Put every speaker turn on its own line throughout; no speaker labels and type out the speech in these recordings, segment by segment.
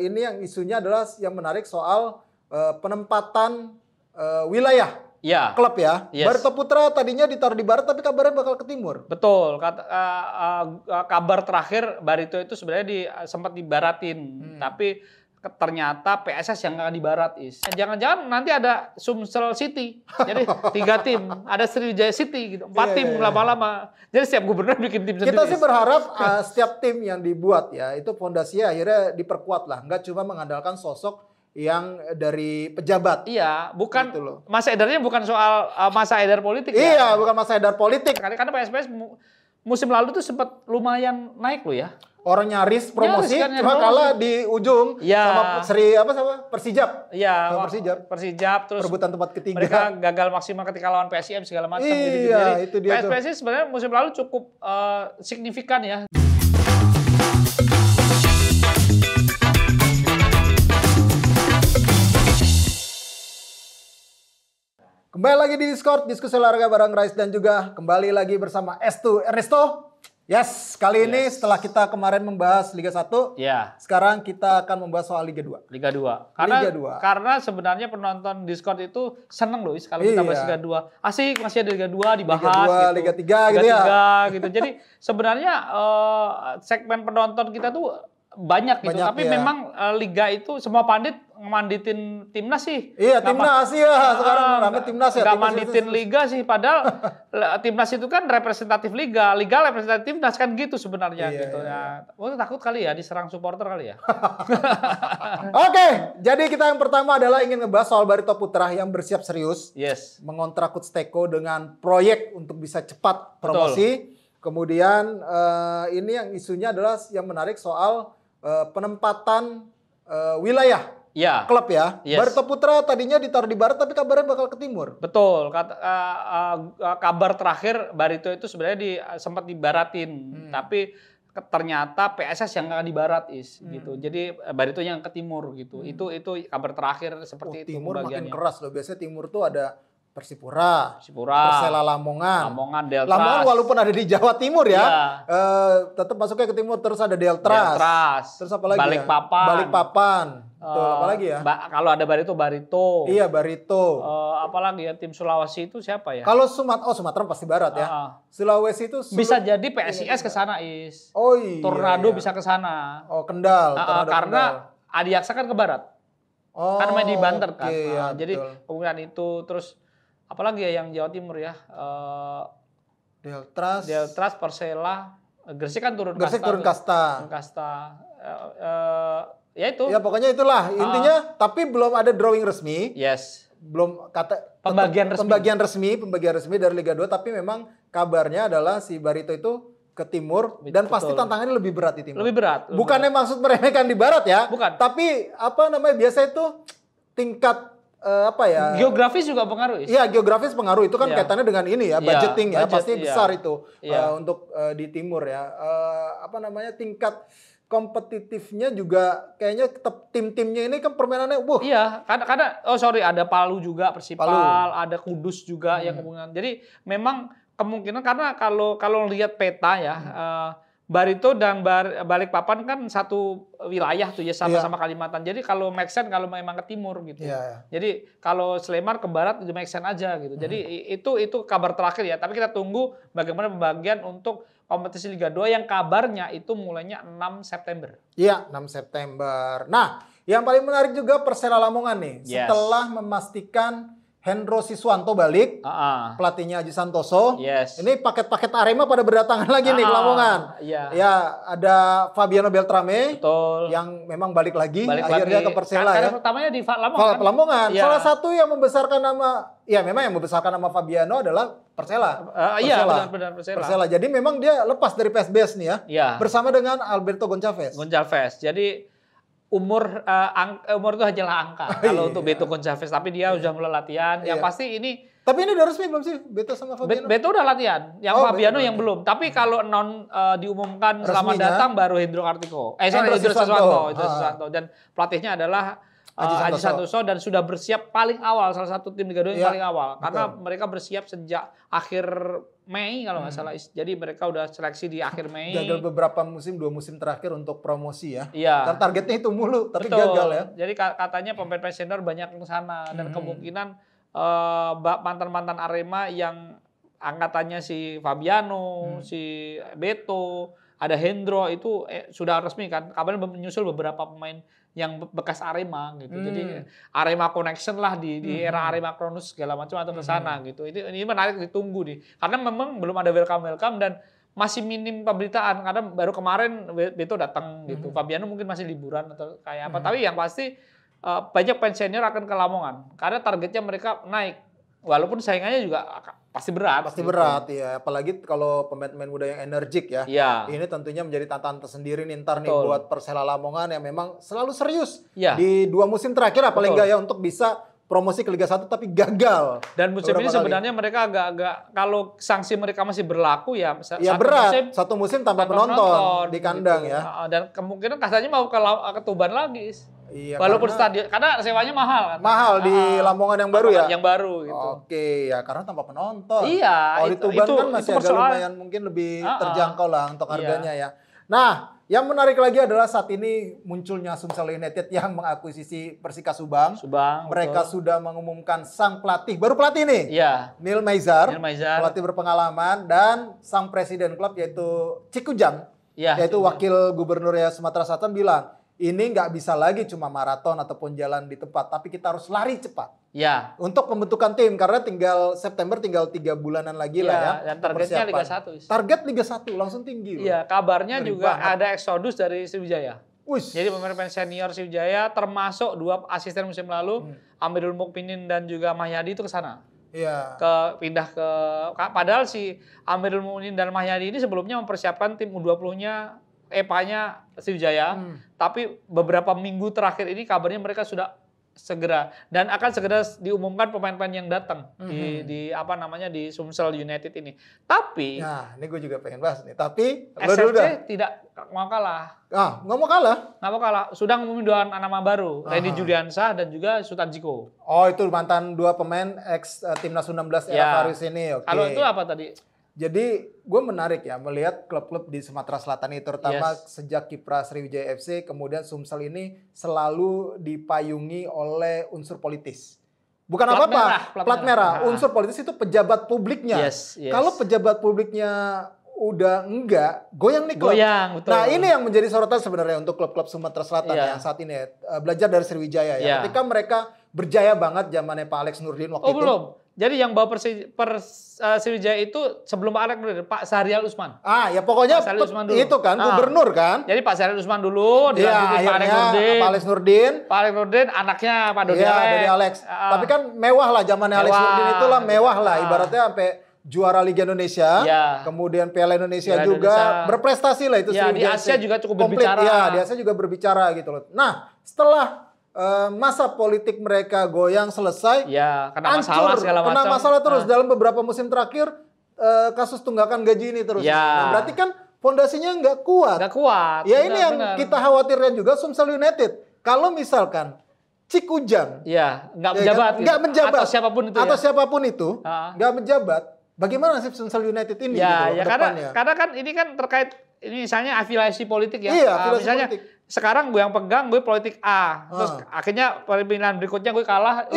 ini yang isunya adalah yang menarik soal penempatan wilayah klub ya.
Yes.
Barito Putra tadinya ditaruh di barat tapi kabarnya bakal ke timur.
Betul. Kabar terakhir Barito itu sebenarnya sempat dibaratin, tapi ternyata PSS yang akan di barat Jangan-jangan nanti ada Sumsel City. Jadi 3 tim, ada Sriwijaya City gitu. 4 tim lama-lama. Jadi setiap gubernur bikin tim sendiri.
Kita sih berharap setiap tim yang dibuat ya itu fondasinya akhirnya diperkuat lah, nggak cuma mengandalkan sosok yang dari pejabat.
Iya, bukan
gitu loh.
masa edarnya bukan soal masa edar politik.
Iya, bukan masa edar politik.
Karena PSPS musim lalu tuh sempat lumayan naik loh ya.
Orang nyaris promosi,
Nyaris,
cuma kalah di ujung sama Persijap.
Iya,
Persijap
terus
perebutan tempat ketiga.
Mereka gagal maksimal ketika lawan PSIM segala macam gitu.
Iya, itu dia.
PSPS sebenarnya musim lalu cukup signifikan ya.
Kembali lagi di Discord, diskusi olahraga bareng Rais dan juga kembali lagi bersama Estu Ernesto. Yes, kali ini setelah kita kemarin membahas Liga 1, sekarang kita akan membahas soal Liga 2.
Liga 2. Karena sebenarnya penonton Discord itu seneng loh kalau kita bahas Liga 2. Asik, masih ada Liga 2 dibahas.
Liga 3 gitu ya.
Gitu. Jadi sebenarnya segmen penonton kita tuh banyak gitu. Tapi memang Liga itu semua pandit manditin timnas sih.
Iya, timnas ya. Sekarang namanya timnas ya.
Gak manditin liga sih, padahal timnas itu kan representatif liga representatif timnas kan gitu sebenarnya gitu. Ya, takut kali ya diserang supporter kali ya.
Oke, jadi kita yang pertama adalah ingin ngebahas soal Barito Putra yang bersiap serius.
Yes.
Mengontrak Coach Teko dengan proyek untuk bisa cepat promosi. Betul. Kemudian ini yang isunya adalah yang menarik soal penempatan wilayah. Klub ya. Yes. Barito Putra tadinya ditaruh di barat tapi kabarnya bakal ke timur.
Betul. Kabar terakhir Barito itu sebenarnya sempat dibaratin, tapi ternyata PSS yang akan di barat gitu. Jadi Barito yang ke timur gitu. Itu kabar terakhir seperti itu.
Timur makin keras loh. Biasanya timur tuh ada Persipura, Persela Lamongan,
Deltras.
Lamongan walaupun ada di Jawa Timur ya, tetap masuknya ke timur. Terus ada Deltras. Terus apa lagi? Balikpapan. Apa lagi ya?
Kalau ada Barito.
Iya, Barito.
Apalagi ya tim Sulawesi itu siapa ya?
Kalau Sumatera pasti barat ya.
Sulawesi itu bisa jadi PSIS ke sana
Oh iya.
Tornado bisa ke sana.
Oh, Kendal.
Karena Adiaksa kan ke barat. Kan main di Banten kan.
Iya,
jadi kemungkinan itu terus apalagi ya yang Jawa Timur ya? Deltras, Persela, Gresik kan turun kasta. Ya itu.
Ya pokoknya itulah intinya. Tapi belum ada drawing resmi.
Yes.
Belum
pembagian
resmi dari Liga 2. Tapi memang kabarnya adalah si Barito itu ke timur dan pasti tantangannya lebih berat di timur.
Lebih berat.
Bukannya maksud meremehkan di barat ya.
Bukan.
Tapi biasa itu tingkat
geografis juga pengaruh.
Iya, geografis pengaruh. Itu kan kaitannya dengan ini ya, budgeting ya. Pasti besar itu untuk di timur ya. Tingkat kompetitifnya juga kayaknya tetap tim-timnya ini kan permainannya
Iya, karena ada Palu juga, Persipal, ada Kudus juga yang kemungkinan. Jadi memang kemungkinan karena kalau lihat peta ya, Barito dan Balikpapan kan satu wilayah tuh ya sama-sama Kalimantan. Jadi kalau make sense kalau memang ke timur gitu. Jadi kalau Sleman ke barat itu make sense aja gitu. Jadi itu kabar terakhir ya. Tapi kita tunggu bagaimana pembagian untuk kompetisi Liga 2 yang kabarnya itu mulainya 6 September.
Iya, 6 September. Nah, yang paling menarik juga Persela Lamongan nih. Setelah memastikan Hendro Siswanto balik, pelatihnya Aji Santoso. Ini paket-paket Arema pada berdatangan lagi nih ke Lamongan. Ya, ada Fabiano Beltrame yang memang balik lagi akhirnya ke Persela
karena pertamanya di
Lamongan. Salah satu yang membesarkan nama Fabiano adalah Persela.
Benar
Persela. Jadi memang dia lepas dari PSBS nih ya. Bersama dengan Alberto Goncalves.
Jadi umur itu hanyalah angka kalau untuk Beto Goncalves, tapi dia sudah mulai latihan. Yang pasti ini.
Tapi ini udah resmi belum sih Beto sama Fabiano?
Beto udah latihan, yang Fabiano yang belum. Tapi kalau diumumkan selamat datang baru Hendro Kartiko. Hendro Siswanto. Dan pelatihnya adalah Aji Santoso dan sudah bersiap paling awal, salah satu tim Liga 2 yang paling awal. Karena mereka bersiap sejak akhir Mei kalau nggak salah. Jadi mereka udah seleksi di akhir Mei.
Gagal beberapa musim, 2 musim terakhir untuk promosi ya. Karena targetnya itu mulu, tapi gagal ya.
Jadi katanya pemain senior banyak ke sana dan kemungkinan mantan-mantan Arema yang angkatannya si Fabiano, si Beto, ada Hendro itu sudah resmi kan. Kabarnya menyusul beberapa pemain yang bekas Arema gitu. Jadi Arema connection lah di era Arema Kronus segala macam atau ke sana gitu. Ini menarik ditunggu nih. Karena memang belum ada welcome dan masih minim pemberitaan karena baru kemarin Beto datang gitu. Fabiano mungkin masih liburan atau kayak apa. Tapi yang pasti banyak pemain senior akan ke Lamongan karena targetnya mereka naik. Walaupun saingannya juga pasti berat.
Pasti gitu. Berat ya, apalagi kalau pemain-pemain muda yang energik ya. Ini tentunya menjadi tantangan tersendiri nih ntar nih buat Persela Lamongan yang memang selalu serius di 2 musim terakhir apalagi enggak ya untuk bisa promosi ke Liga 1 tapi gagal.
Dan musim ini sebenarnya mereka agak kalau sanksi mereka masih berlaku ya.
Berat. Satu musim tanpa penonton di kandang gitu. Ya.
Dan kemungkinan katanya mau ke Tuban lagi. Walaupun stadion, karena sewanya mahal kan.
Mahal di Lamongan yang baru ya?
Yang baru gitu.
Oke, ya karena tanpa penonton.
Kalau
di Tuban kan masih agak lumayan mungkin lebih terjangkau lah untuk harganya ya. Nah, yang menarik lagi adalah saat ini munculnya Sumsel United yang mengakuisisi Persika Subang. Mereka sudah mengumumkan sang pelatih, baru pelatih nih. Neil Maizar, pelatih berpengalaman dan sang presiden klub yaitu Cikujang, yaitu wakil gubernurnya Sumatera Selatan bilang, ini nggak bisa lagi cuma maraton ataupun jalan di tempat, tapi kita harus lari cepat. Untuk pembentukan tim karena September tinggal 3 bulanan lagi lah ya.
Dan targetnya Liga 1.
Target Liga 1 langsung tinggi.
Kabarnya juga ada eksodus dari Sriwijaya. Jadi pemain senior Sriwijaya termasuk 2 asisten musim lalu, Amirul Mukminin dan juga Mahyadi itu ke sana. Pindah ke padahal si Amirul Mukminin dan Mahyadi ini sebelumnya mempersiapkan tim U20-nya EPA-nya Sriwijaya, tapi beberapa minggu terakhir ini kabarnya mereka sudah segera dan akan segera diumumkan pemain-pemain yang datang di Sumsel United ini. Tapi,
ini gue juga pengen bahas nih. Tapi
SFC tidak mau kalah.
Nggak mau kalah.
Nggak mau kalah. Sudah ngumumin 2 nama baru, Randy Juliansah dan juga Sultan Jiko.
Itu mantan 2 pemain ex timnas U16 era Faris ini.
Kalau itu apa tadi?
Jadi gue menarik ya melihat klub-klub di Sumatera Selatan ini terutama sejak kiprah Sriwijaya FC kemudian Sumsel ini selalu dipayungi oleh unsur politis. Bukan apa-apa, plat merah. Unsur politis itu pejabat publiknya. Kalau pejabat publiknya udah enggak, goyang nih klub.
Betul.
Nah ini yang menjadi sorotan sebenarnya untuk klub-klub Sumatera Selatan yang saat ini belajar dari Sriwijaya ya. Ketika mereka berjaya banget zamannya Pak Alex Nurdin waktu itu.
Belum. Jadi yang bawa Sriwijaya itu sebelum Pak Alex Nurdin, Pak Syahrial Usman.
Ya pokoknya itu kan gubernur kan.
Jadi Pak Syahrial Usman dulu, dilanjutin Pak Alex Nurdin. Pak Alex Nurdin anaknya Pak Dodi
Alex. Tapi kan mewah lah zamannya Alex Nurdin itulah mewah lah ibaratnya sampai juara Liga Indonesia, kemudian Piala Indonesia juga berprestasi lah itu.
Di Asia juga cukup berbicara.
Di Asia juga berbicara gitu loh. Nah setelah masa politik mereka goyang selesai,
kena masalah
terus dalam beberapa musim terakhir kasus tunggakan gaji ini terus. Nah, berarti kan fondasinya nggak kuat. Ini yang kita khawatirkan juga Sumsel United. Kalau misalkan Cikujang,
nggak menjabat
atau siapapun itu, nggak menjabat, bagaimana sih Sumsel United ini?
Karena kan ini kan terkait ini misalnya afiliasi politik ya.
Afiliasi
misalnya
politik.
Sekarang gue yang pegang, gue politik A. Terus akhirnya pemilihan berikutnya gue kalah.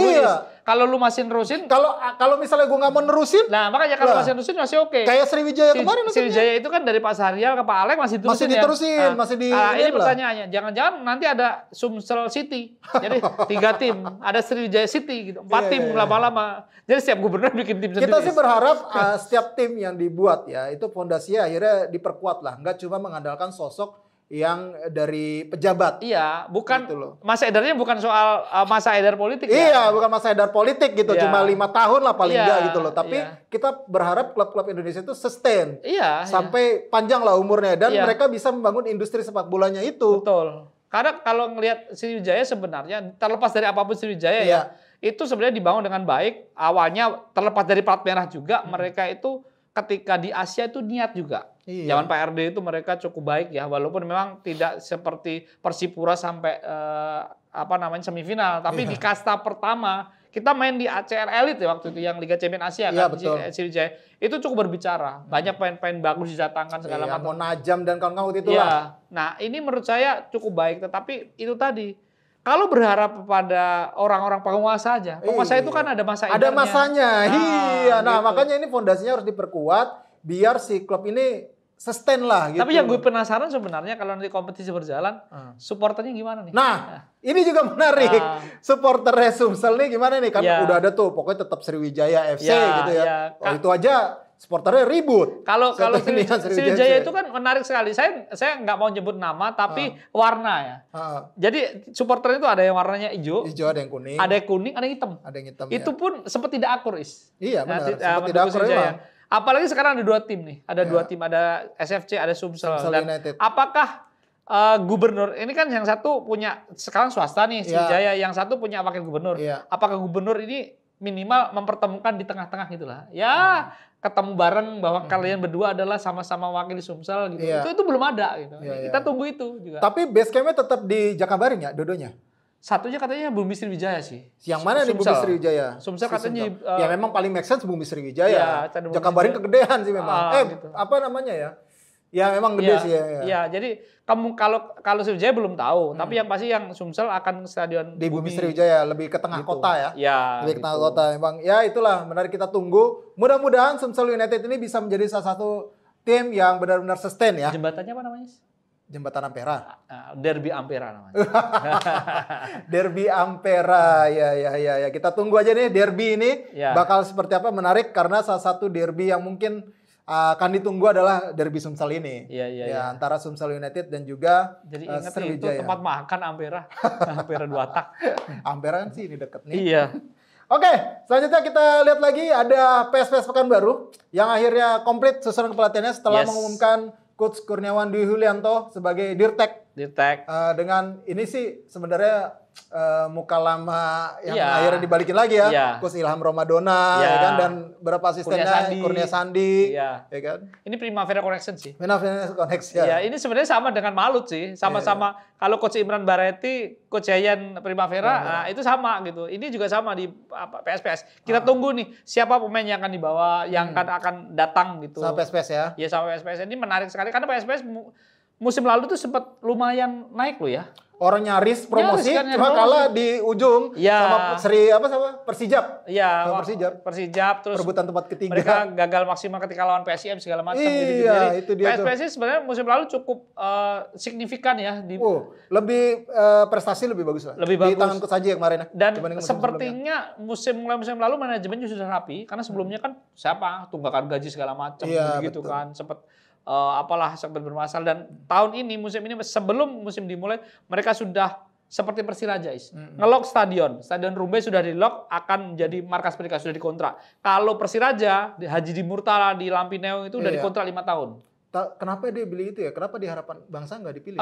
Kalau lu masih nerusin.
Kalau misalnya gue nggak mau nerusin.
Nah makanya kalau masih nerusin masih oke.
Kayak Sriwijaya kemarin.
Sriwijaya itu kan dari Pak Syahrial ke Pak Alex masih diterusin. Ini pertanyaannya. Jangan-jangan nanti ada Sumsel City. Jadi 3 tim. Ada Sriwijaya City gitu. 4 tim lama-lama. Jadi setiap gubernur bikin tim sendiri.
Kita sih berharap setiap tim yang dibuat ya. Itu fondasinya akhirnya diperkuat lah. Nggak cuma mengandalkan sosok yang dari pejabat.
Bukan
gitu
masa edarnya bukan soal masa edar politik.
Bukan masa edar politik gitu. Cuma 5 tahun lah paling enggak gitu loh. Tapi kita berharap klub-klub Indonesia itu sustain. Sampai panjang lah umurnya. Dan mereka bisa membangun industri sepak bolanya itu.
Betul. Karena kalau ngelihat Sriwijaya sebenarnya, terlepas dari apapun Sriwijaya itu sebenarnya dibangun dengan baik. Awalnya terlepas dari plat merah juga, mereka itu ketika di Asia itu niat juga. Zaman Pak RD itu mereka cukup baik ya, walaupun memang tidak seperti Persipura sampai semifinal, tapi di kasta pertama kita main di ACR Elite ya waktu itu yang Liga Champion Asia kan, Sriwijaya itu cukup berbicara, banyak pemain-pemain bagus didatangkan segala macam.
Mau Najam dan kawan-kawan itu
lah. Nah ini menurut saya cukup baik, tetapi itu tadi kalau berharap kepada orang-orang penguasa aja, penguasa itu kan ada masa
ada masanya,
nah gitu.
Makanya ini fondasinya harus diperkuat biar si klub ini sustain lah gitu.
Tapi yang gue penasaran sebenarnya kalau nanti kompetisi berjalan, supporternya gimana nih?
Nah, ini juga menarik. Supporternya Sumsel nih gimana nih? Kan udah ada tuh, pokoknya tetap Sriwijaya FC gitu ya. Oh, itu aja supporternya ribut.
Kalau Sriwijaya itu kan menarik sekali. Saya nggak mau nyebut nama, tapi warna ya. Jadi supporternya itu ada yang warnanya hijau.
Hijau, ada yang kuning.
Ada yang kuning, ada yang hitam.
Ada yang hitam.
Itu pun sempat tidak akur,
Iya benar. Sempat tidak akur ya.
Apalagi sekarang ada 2 tim nih, ada 2 tim, ada SFC, ada Sumsel dan
United.
Apakah gubernur ini kan yang satu punya sekarang swasta nih Sriwijaya, yang satu punya wakil gubernur. Apakah gubernur ini minimal mempertemukan di tengah-tengah gitulah? Ya ketemu bareng bahwa kalian berdua adalah sama-sama wakil Sumsel gitu. Itu belum ada gitu. Kita tunggu itu juga.
Tapi base camp-nya tetap di Jakabaring ya, dua-duanya?
Satunya katanya Bumi Sriwijaya sih.
Yang mana nih Bumi Sriwijaya?
Sumsel katanya
ya memang paling make sense Bumi Sriwijaya. Jakabaring kegedean sih memang.
Gitu.
Apa namanya ya? Ya memang gede sih ya.
Iya, jadi kamu kalau Sriwijaya belum tahu, tapi yang pasti yang Sumsel akan stadion
di Bumi Sriwijaya, lebih ke tengah kota ya.
Iya.
Lebih ke tengah kota memang. Ya itulah, menarik kita tunggu. Mudah-mudahan Sumsel United ini bisa menjadi salah satu tim yang benar-benar sustain ya.
Jembatannya apa namanya?
Jembatan Ampera.
Derby Ampera namanya.
Derby Ampera, ya. Kita tunggu aja nih derby ini bakal seperti apa, menarik karena salah satu derby yang mungkin akan ditunggu adalah derby Sumsel ini.
Iya.
Antara Sumsel United dan juga
Sriwijaya. Itu tempat makan Ampera. Ampera 2 tak.
Ampera kan sih ini deket nih.
Iya.
Oke, selanjutnya kita lihat lagi ada PSPS Pekanbaru yang akhirnya komplit susunan kepelatihannya setelah mengumumkan Coach Kurniawan Dwi Yulianto sebagai Dirtek. Dengan ini sih sebenarnya muka lama yang akhirnya dibalikin lagi ya. Coach Ilham Romadona ya kan, dan beberapa asistennya Kurnia Sandi ya kan.
Ini Primavera Connection sih.
Primavera Connection.
Ya, ini sebenarnya sama dengan Malut sih. Sama-sama kalau Coach Imran Bareti, Coach Yayan Primavera, nah, itu sama gitu. Ini juga sama di PSPS. Kita tunggu nih siapa pemain yang akan dibawa, yang akan datang gitu.
Sama PSPS ya.
Iya, sama PSPS. Ini menarik sekali karena PSPS musim lalu tuh sempat lumayan naik loh ya.
Orang nyaris promosi, cuma kalah di ujung sama Persijap.
Iya, Persijap terus
perebutan tempat ketiga.
Mereka gagal maksimal ketika lawan PSIM segala macam gitu.
Jadi itu dia
PSPS sebenarnya musim lalu cukup signifikan ya di
lebih prestasi lebih bagus lah.
Lebih bagus.
Di tangan Coach Haji yang kemarin.
Dan sepertinya musim lalu manajemennya sudah rapi karena sebelumnya kan tunggakan gaji segala macam gitu kan sempat sempat bermasalah, dan tahun ini musim ini sebelum musim dimulai mereka sudah seperti Persiraja ngelok stadion Rumbai sudah di lock, akan jadi markas mereka, sudah dikontrak. Kalau Persiraja di Haji di Murtala di Lampineung itu udah dikontrak 5 tahun.
Kenapa dia beli itu ya? Kenapa di Harapan Bangsa nggak dipilih?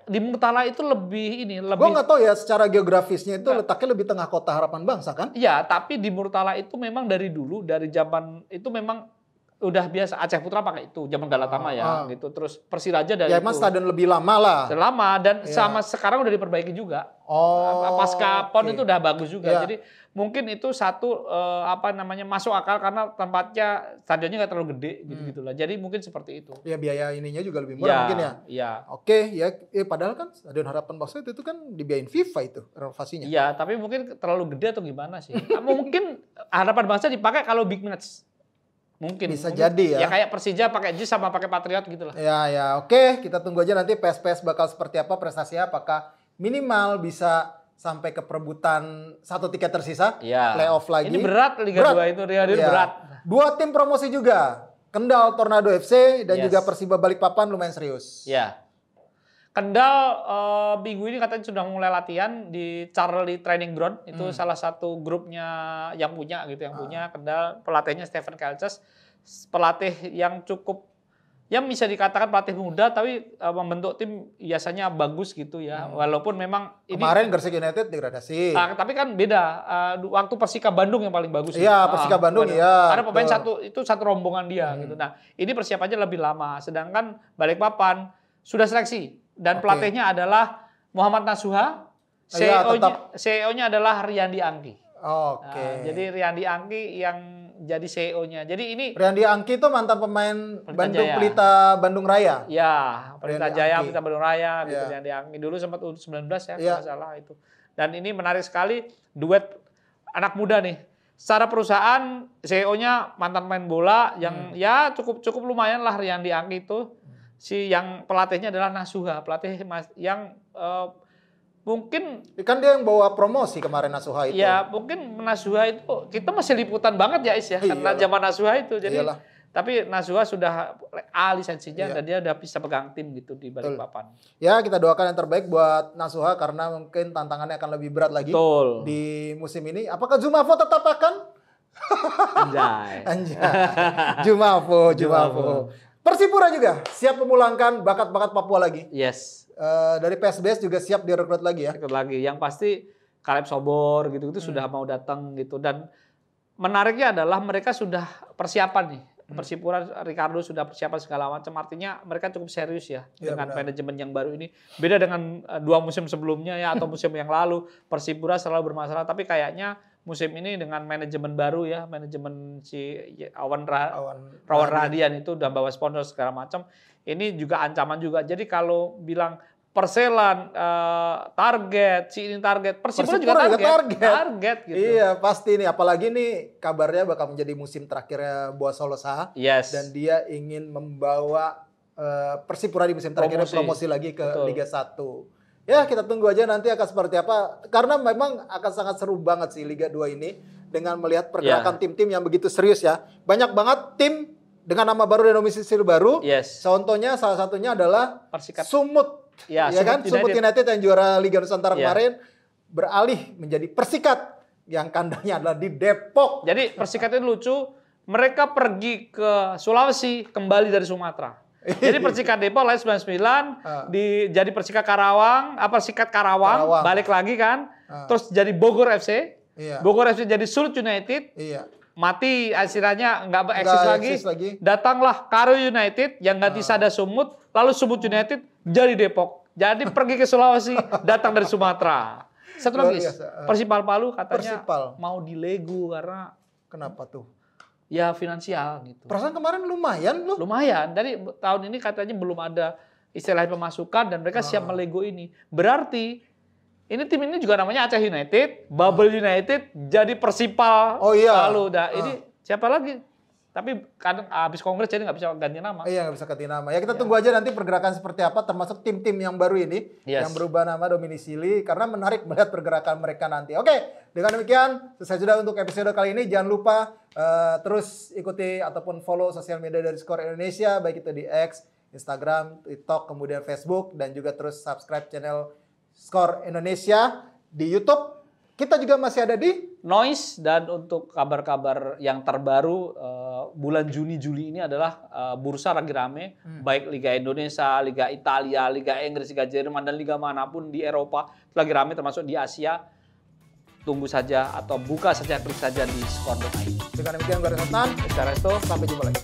Di Murtala itu lebih
Gua nggak tahu ya secara geografisnya itu letaknya lebih tengah kota Harapan Bangsa kan?
Iya, tapi di Murtala itu memang dari dulu, dari zaman itu memang udah biasa. Aceh Putra pakai itu zaman Galatama gitu. Terus Persiraja dari
emang stadion lebih lama lah.
Lama dan sama sekarang udah diperbaiki juga. Pasca PON itu udah bagus juga. Jadi mungkin itu satu masuk akal karena tempatnya stadionnya nggak terlalu gede gitu lah. Jadi mungkin seperti itu.
Ya biaya ininya juga lebih murah mungkin ya.
Iya.
Oke, padahal kan Stadion Harapan Bangsa itu kan dibiayain FIFA itu renovasinya.
Iya, tapi mungkin terlalu gede atau gimana sih? Mungkin Harapan Bangsa dipakai kalau big match. Mungkin
jadi ya.
Ya kayak Persija pakai JIS sama pakai Patriot gitu lah.
Ya, oke. Kita tunggu aja nanti PSPS bakal seperti apa prestasinya, apakah minimal bisa sampai ke perebutan 1 tiket tersisa, playoff lagi.
Ini berat Liga 2 itu, berat.
2 tim promosi juga. Kendal Tornado FC dan juga Persiba Balikpapan lumayan serius.
Ya. Kendal minggu ini katanya sudah mulai latihan di Charlie Training Ground. Itu salah satu grupnya yang punya Kendal. Pelatihnya Stephen Kelces. Pelatih yang cukup, yang bisa dikatakan pelatih muda tapi membentuk tim biasanya bagus gitu ya. Walaupun memang
kemarin Gresik United degradasi.
Tapi kan beda. Waktu Persika Bandung yang paling bagus.
Iya, Persika Bandung ya.
Karena pemain satu rombongan dia gitu. Nah, ini persiapannya lebih lama. Sedangkan Balikpapan sudah seleksi. Dan pelatihnya adalah Muhammad Nasuha CEO-nya adalah Riyandi Angki.
Oke.
Jadi Riyandi Angki yang jadi CEO-nya. Jadi ini
Riyandi Angki itu mantan pemain Pelita Bandung Raya.
Ya, Pelita Jaya, Pelita Bandung Raya, gitu. Riyandi Angki dulu sempat U19 ya, kalau nggak salah itu. Dan ini menarik sekali duet anak muda nih. Secara perusahaan CEO-nya mantan main bola yang ya cukup lumayan lah Riyandi Angki itu. Si yang pelatihnya adalah Nasuha, pelatih yang mungkin
kan dia yang bawa promosi kemarin Nasuha itu.
Ya, mungkin Nasuha itu kita masih liputan banget ya Is ya, karena zaman Nasuha itu. Jadi tapi Nasuha sudah A lisensinya dan dia udah bisa pegang tim gitu di Balikpapan.
Ya, kita doakan yang terbaik buat Nasuha karena mungkin tantangannya akan lebih berat lagi di musim ini. Apakah Jumafo tetap akan? Anjay. Jumafo. Persipura juga siap memulangkan bakat-bakat Papua lagi.
Yes.
Dari PSBS juga siap direkrut lagi ya.
Rekrut lagi. Yang pasti Caleb Sobor gitu sudah mau datang gitu. Dan menariknya adalah mereka sudah persiapan nih. Persipura Ricardo sudah persiapan segala macam. Artinya mereka cukup serius ya dengan manajemen yang baru ini. Beda dengan 2 musim sebelumnya ya atau musim yang lalu. Persipura selalu bermasalah. Tapi kayaknya musim ini dengan manajemen baru ya, manajemen si Rawan Radian itu udah bawa sponsor segala macam. Ini juga ancaman juga. Jadi kalau bilang Persela target, si ini target, Persipura juga target gitu.
Iya, pasti nih. Apalagi nih kabarnya bakal menjadi musim terakhirnya Boas Solosa.
Yes.
Dan dia ingin membawa Persipura di musim terakhirnya promosi lagi ke Liga 1. Ya, kita tunggu aja nanti akan seperti apa. Karena memang akan sangat seru banget sih Liga 2 ini. Dengan melihat pergerakan tim-tim yang begitu serius ya. Banyak banget tim dengan nama baru dan domisili baru.
Yes.
Contohnya salah satunya adalah
Persikat.
Sumut.
Ya
kan? Sumut United yang juara Liga Nusantara kemarin. Beralih menjadi Persikat. Yang kandangnya adalah di Depok.
Jadi Persikat itu lucu. Mereka pergi ke Sulawesi, kembali dari Sumatera. Jadi Persikat Depok lahir 99, jadi Persikat Karawang, Persikat Karawang, balik lagi kan, terus jadi Bogor FC, Bogor FC jadi Sulut United, mati istilahnya nggak eksis lagi, datanglah Karo United yang ganti Sada Sumut, lalu Sumut United jadi Depok, jadi pergi ke Sulawesi, datang dari Sumatera. Satu lagi, Persipal Palu katanya mau dilego karena
kenapa tuh?
Ya finansial gitu.
Perasaan kemarin lumayan loh.
Lumayan. Dari tahun ini katanya belum ada istilah pemasukan dan mereka siap melego ini. Berarti ini tim ini juga namanya Aceh United, Bubble United, jadi Persipal. Lalu ini siapa lagi? Tapi kadang habis kongres jadi nggak bisa ganti nama.
Iya, nggak bisa ganti nama. Ya kita tunggu aja nanti pergerakan seperti apa, termasuk tim-tim yang baru ini yang berubah nama domisili karena menarik melihat pergerakan mereka nanti. Oke, dengan demikian selesai sudah untuk episode kali ini. Jangan lupa terus ikuti ataupun follow sosial media dari Skor Indonesia, baik itu di X, Instagram, TikTok, kemudian Facebook, dan juga terus subscribe channel Skor Indonesia di YouTube. Kita juga masih ada di
Noise, dan untuk kabar-kabar yang terbaru bulan Juni-Juli ini adalah bursa lagi rame, baik Liga Indonesia, Liga Italia, Liga Inggris, Liga Jerman, dan liga manapun di Eropa lagi rame, termasuk di Asia. Tunggu saja atau buka saja, klik saja di skor.id.
Dengan demikian gue Restotan,
secara itu
sampai jumpa lagi.